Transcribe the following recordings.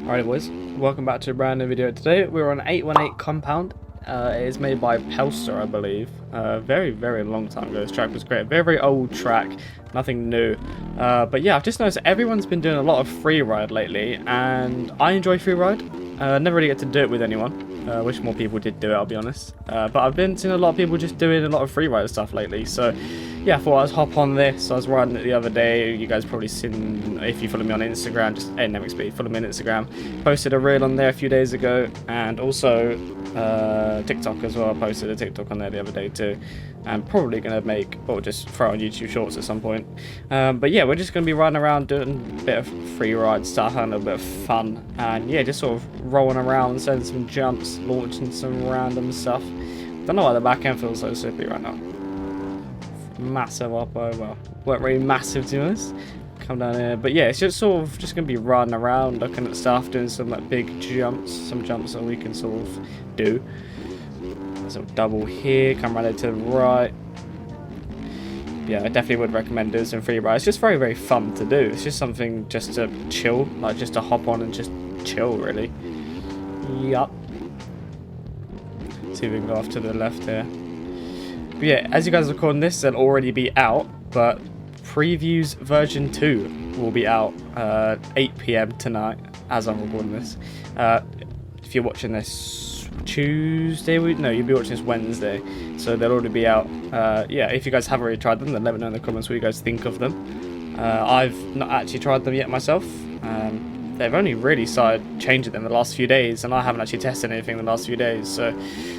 Alright boys, welcome back to a brand new video. Today we're on 818 Compound. It is made by Pelster, I believe. Very long time ago. This track was great. Very old track, nothing new. But yeah, I've just noticed everyone's been doing a lot of Freeride lately, and I enjoy Freeride. Never really get to do it with anyone. Wish more people did do it, I'll be honest. But I've been seeing a lot of people just doing a lot of Freeride stuff lately, so yeah, I thought I'd hop on this. I was riding it the other day. You guys probably seen, if you follow me on Instagram, just NMXB, follow me on Instagram. Posted a reel on there a few days ago, and also TikTok as well. I posted a TikTok on there the other day too. I'm probably going to make, or just throw on YouTube Shorts at some point. But yeah, we're just going to be riding around doing a bit of Freeride stuff, having a bit of fun. And yeah, just sort of rolling around, setting some jumps, launching some random stuff. Don't know why the back end feels so sippy right now. Massive oppo, well, weren't really massive to us. Come down here, but yeah, it's just sort of just gonna be riding around, looking at stuff, doing some like big jumps, some jumps that we can sort of do. There's a double here, come right to the right. Yeah, I definitely would recommend doing some Freeride. It's just very fun to do. It's just something just to chill, like just to hop on and just chill, really. Yup. See if we can go off to the left here. But yeah, as you guys are recording this, they'll already be out, but Previews version 2 will be out 8 PM tonight, as I'm recording this. If you're watching this Tuesday, no, you'll be watching this Wednesday, so they'll already be out. Yeah, if you guys have already tried them, then let me know in the comments what you guys think of them. I've not actually tried them yet myself. They've only really started changing them the last few days, and I haven't actually tested anything the last few days, so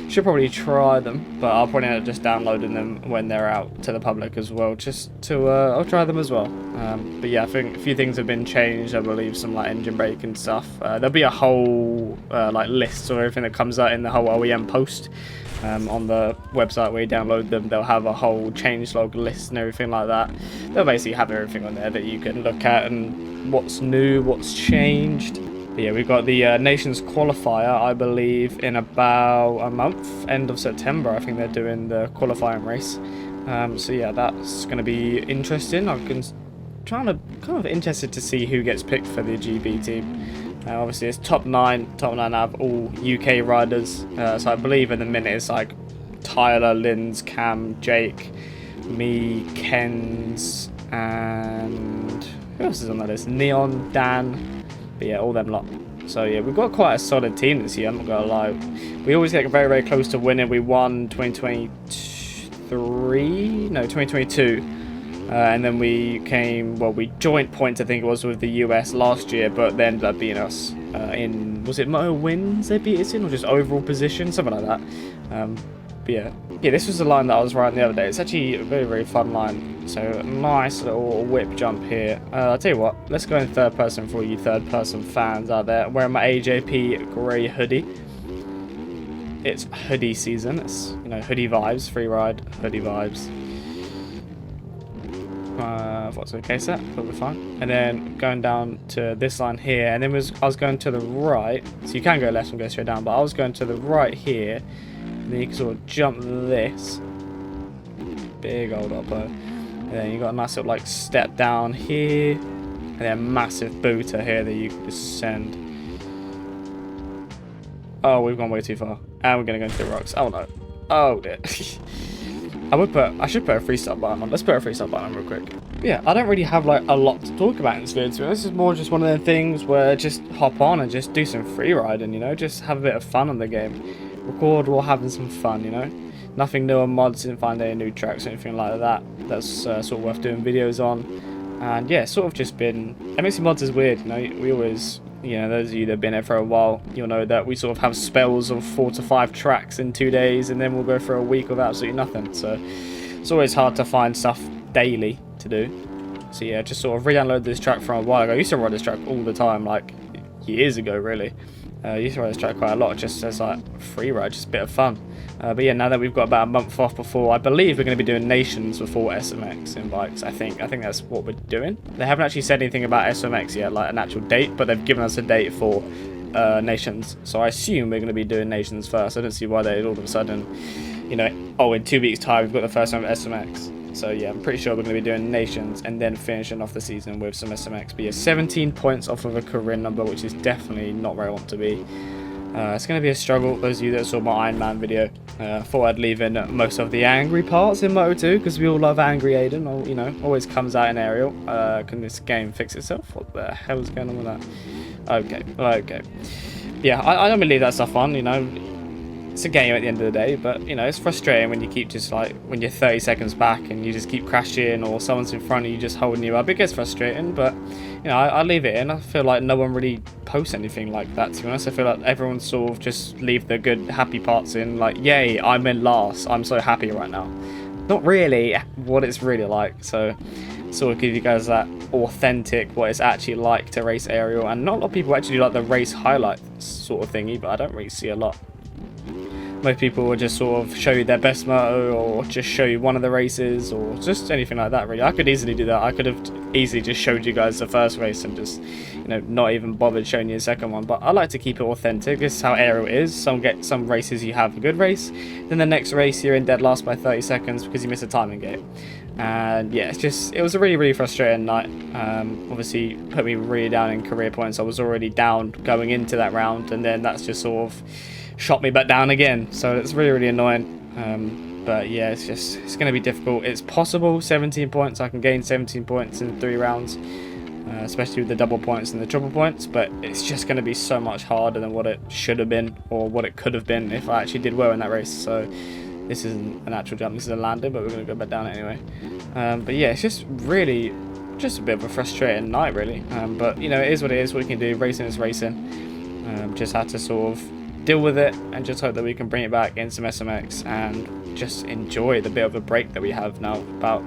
should probably try them, but I'll probably end up just downloading them when they're out to the public as well, just to, I'll try them as well. But yeah, I think a few things have been changed, I believe, some like engine brake and stuff. There'll be a whole like list of everything that comes out in the whole OEM post. On the website where you download them, they'll have a whole changelog list and everything like that. They'll basically have everything on there that you can look at and what's new, what's changed. But yeah, we've got the Nations Qualifier, I believe, in about a month, end of September. I think they're doing the qualifying race. So yeah, that's going to be interesting. I'm kind of interested to see who gets picked for the GB team. Obviously it's top 9 out of all UK riders, so I believe in the minute it's like Tyler, Linz, Cam, Jake, me, Kens, and who else is on that list? Neon, Dan, but yeah, all them lot. So yeah, we've got quite a solid team this year, I'm not gonna lie. We always get very close to winning. We won 2022. And then we came, well, we joint points, I think it was, with the US last year, but they ended up beating us in, was it moto wins they beat us in, or just overall position, something like that. But yeah, this was the line that I was riding the other day. It's actually a very fun line. So nice little whip jump here. I'll tell you what, let's go in third person for you third person fans out there. I'm wearing my AJP grey hoodie. It's hoodie season. It's, you know, hoodie vibes, Freeride, hoodie vibes. What's okay set, probably fine. And then going down to this line here, and then I was going to the right, so you can go left and go straight down, but I was going to the right here, and then you can sort of jump this big old oppo, and then you got a nice little like step down here, and then a massive booter here that you can just send. Oh, we've gone way too far, and we're gonna go into the rocks. Oh no, oh dear. I should put a freestyle button on. Let's put a freestyle button on real quick. Yeah, I don't really have like a lot to talk about in this video. This is more just one of the things where just hop on and just do some free riding, you know, just have a bit of fun on the game. Record while having some fun, you know. Nothing new on mods, didn't find any new tracks or anything like that. That's sort of worth doing videos on. And yeah, sort of just been, MXC mods is weird, you know. We always, you know, those of you that have been here for a while, you'll know that we sort of have spells of 4 to 5 tracks in 2 days, and then we'll go for a week with absolutely nothing. So it's always hard to find stuff daily to do. So yeah, just sort of re-download this track from a while ago. I used to ride this track all the time, like years ago really. I used to ride this track quite a lot, just as like free ride, just a bit of fun. But yeah, now that we've got about a month off before, I believe we're going to be doing Nations before SMX in bikes. I think that's what we're doing. They haven't actually said anything about SMX yet, like an actual date, but they've given us a date for Nations. So I assume we're going to be doing Nations first. I don't see why they all of a sudden, you know, oh, in 2 weeks time we've got the first time of SMX. So yeah, I'm pretty sure we're going to be doing Nations and then finishing off the season with some SMX. But yeah, 17 points off of a career number, which is definitely not where I want to be. It's going to be a struggle. Those of you that saw my Iron Man video, thought I'd leave in most of the angry parts in Moto 2, because we all love angry Aiden, or, you know, always comes out in aerial. Can this game fix itself? What the hell is going on with that? Okay. Yeah, I don't really leave that stuff on, you know. It's a game at the end of the day, but, you know, it's frustrating when you keep just, like, when you're 30 seconds back and you just keep crashing, or someone's in front of you just holding you up. It gets frustrating, but, you know, I leave it in. I feel like no one really posts anything like that, to be honest. I feel like everyone sort of just leave the good, happy parts in, like, yay, I'm in last, I'm so happy right now. Not really what it's really like, so sort of give you guys that authentic, what it's actually like to race aerial. And not a lot of people actually do like the race highlights sort of thingy, but I don't really see a lot. Most people will just sort of show you their best moto, or just show you one of the races, or just anything like that, really. I could easily do that. I could have easily just showed you guys the first race and just, you know, not even bothered showing you the second one. But I like to keep it authentic. This is how aerial is. Some races you have a good race, then the next race you're in dead last by 30 seconds because you missed a timing gate. And yeah, it was a really, really frustrating night. Obviously put me really down in career points. I was already down going into that round, and then that's just sort of shot me back down again, so it's really, really annoying. But yeah, it's going to be difficult. It's possible 17 points. I can gain 17 points in 3 rounds, especially with the double points and the triple points, but it's just going to be so much harder than what it should have been, or what it could have been if I actually did well in that race. So this isn't an actual jump, this is a landing, but we're going to go back down anyway. But yeah, it's just really just a bit of a frustrating night, really. But you know, it is what it is. What you can do, racing is racing. Just had to sort of deal with it and just hope that we can bring it back in some SMX and just enjoy the bit of a break that we have now, about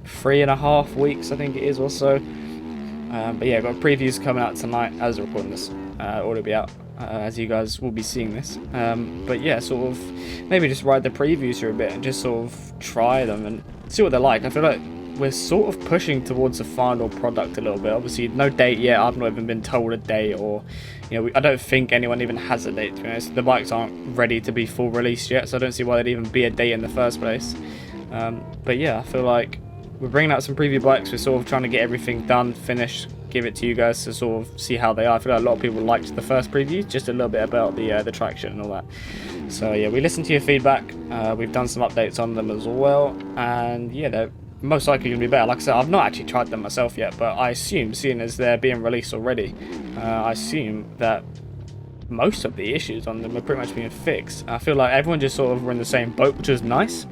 3.5 weeks I think it is or so. But yeah, got previews coming out tonight as I'm recording this. It'll be out as you guys will be seeing this. But yeah, sort of maybe just ride the previews for a bit and just sort of try them and see what they're like. I feel like we're sort of pushing towards the final product a little bit. Obviously, no date yet. I've not even been told a date, or, you know, I don't think anyone even has a date, to be honest. The bikes aren't ready to be full released yet, so I don't see why there'd even be a date in the first place. But yeah, I feel like we're bringing out some preview bikes. We're sort of trying to get everything done, finished, give it to you guys to sort of see how they are. I feel like a lot of people liked the first preview, just a little bit about the traction and all that. So yeah, we listened to your feedback. We've done some updates on them as well, and yeah, they're most likely going to be better. Like I said, I've not actually tried them myself yet, but I assume, seeing as they're being released already, I assume that most of the issues on them are pretty much being fixed. I feel like everyone just sort of were in the same boat, which was nice.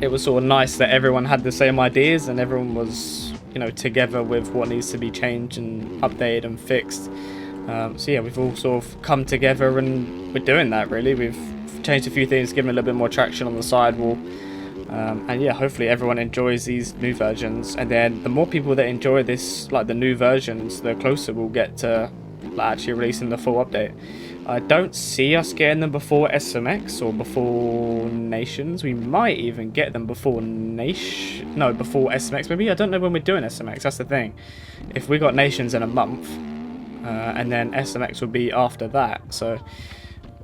It was sort of nice that everyone had the same ideas and everyone was, you know, together with what needs to be changed and updated and fixed. So yeah, we've all sort of come together and we're doing that, really. We've changed a few things, given a little bit more traction on the sidewall. And yeah, hopefully everyone enjoys these new versions, and then the more people that enjoy this, like the new versions, the closer we'll get to actually releasing the full update. I don't see us getting them before SMX or before Nations. We might even get them before before SMX maybe. I don't know when we're doing SMX, that's the thing. If we got Nations in a month, and then SMX will be after that, so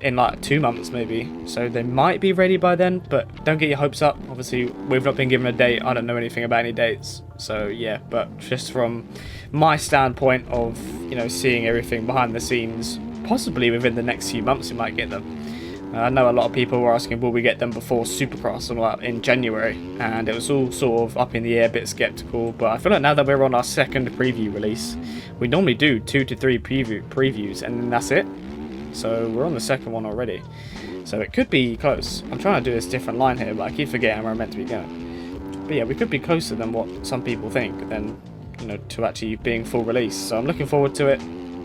in like 2 months maybe, so they might be ready by then, but don't get your hopes up. Obviously we've not been given a date. I don't know anything about any dates, so yeah, but just from my standpoint of, you know, seeing everything behind the scenes, possibly within the next few months we might get them. I know a lot of people were asking, will we get them before Supercross in January, and it was all sort of up in the air, a bit skeptical, but I feel like now that we're on our second preview release, we normally do 2 to 3 previews and then that's it. So we're on the second one already, so it could be close. I'm trying to do this different line here, but I keep forgetting where I'm meant to be going. But yeah, we could be closer than what some people think, than, you know, to actually being full release. So I'm looking forward to it.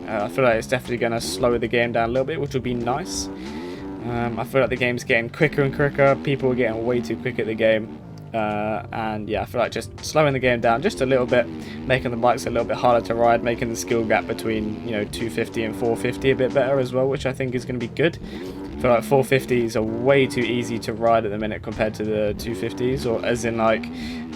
I feel like it's definitely going to slow the game down a little bit, which will be nice. I feel like the game's getting quicker and quicker. People are getting way too quick at the game. And yeah, I feel like just slowing the game down just a little bit, making the bikes a little bit harder to ride, making the skill gap between, you know, 250 and 450 a bit better as well, which I think is going to be good. I feel like 450s are way too easy to ride at the minute compared to the 250s, or as in, like,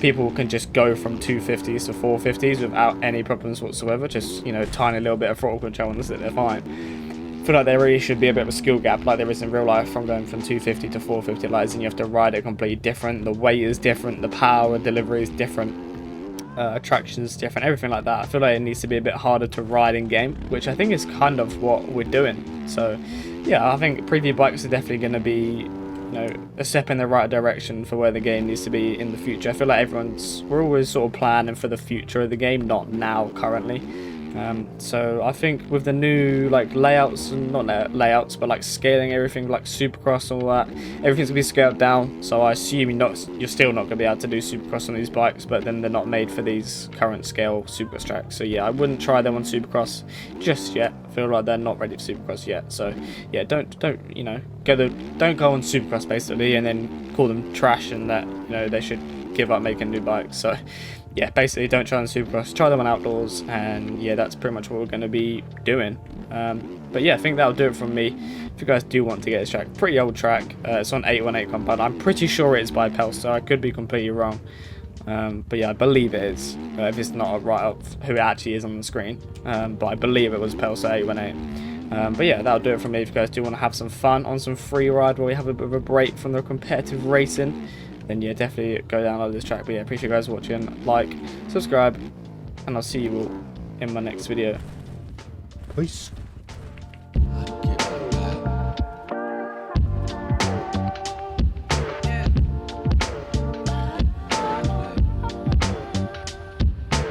people can just go from 250s to 450s without any problems whatsoever, just, you know, tiny little bit of throttle control and they're fine. feel like there really should be a bit of a skill gap like there is in real life from going from 250 to 450 lights, and you have to ride it completely different. The weight is different, the power delivery is different, traction is different, everything like that. I feel like it needs to be a bit harder to ride in game, which I think is kind of what we're doing. So yeah, I think preview bikes are definitely going to be, you know, a step in the right direction for where the game needs to be in the future. I feel like we're always sort of planning for the future of the game, not now currently. So I think with the new like layouts, and not layouts, but like scaling everything, like Supercross and all that, everything's gonna be scaled down. So I assume you're still not gonna be able to do Supercross on these bikes, but then they're not made for these current scale Supercross tracks. So yeah, I wouldn't try them on Supercross just yet. I feel like they're not ready for Supercross yet. So yeah, don't you know, don't go on Supercross basically, and then call them trash and that, you know, they should give up making new bikes. So yeah, basically don't try on Supercross, try them on outdoors, and yeah, that's pretty much what we're going to be doing. But yeah, I think that'll do it from me. If you guys do want to get this track, pretty old track, it's on 818 compound. I'm pretty sure it is by Pelster, I could be completely wrong. But yeah, I believe it is, if it's not right up who it actually is on the screen. But I believe it was Pelster 818. But yeah, that'll do it from me. If you guys do want to have some fun on some Freeride where we have a bit of a break from the competitive racing, then yeah, definitely go download this track. But yeah, appreciate you guys watching, like, subscribe, and I'll see you all in my next video. Peace.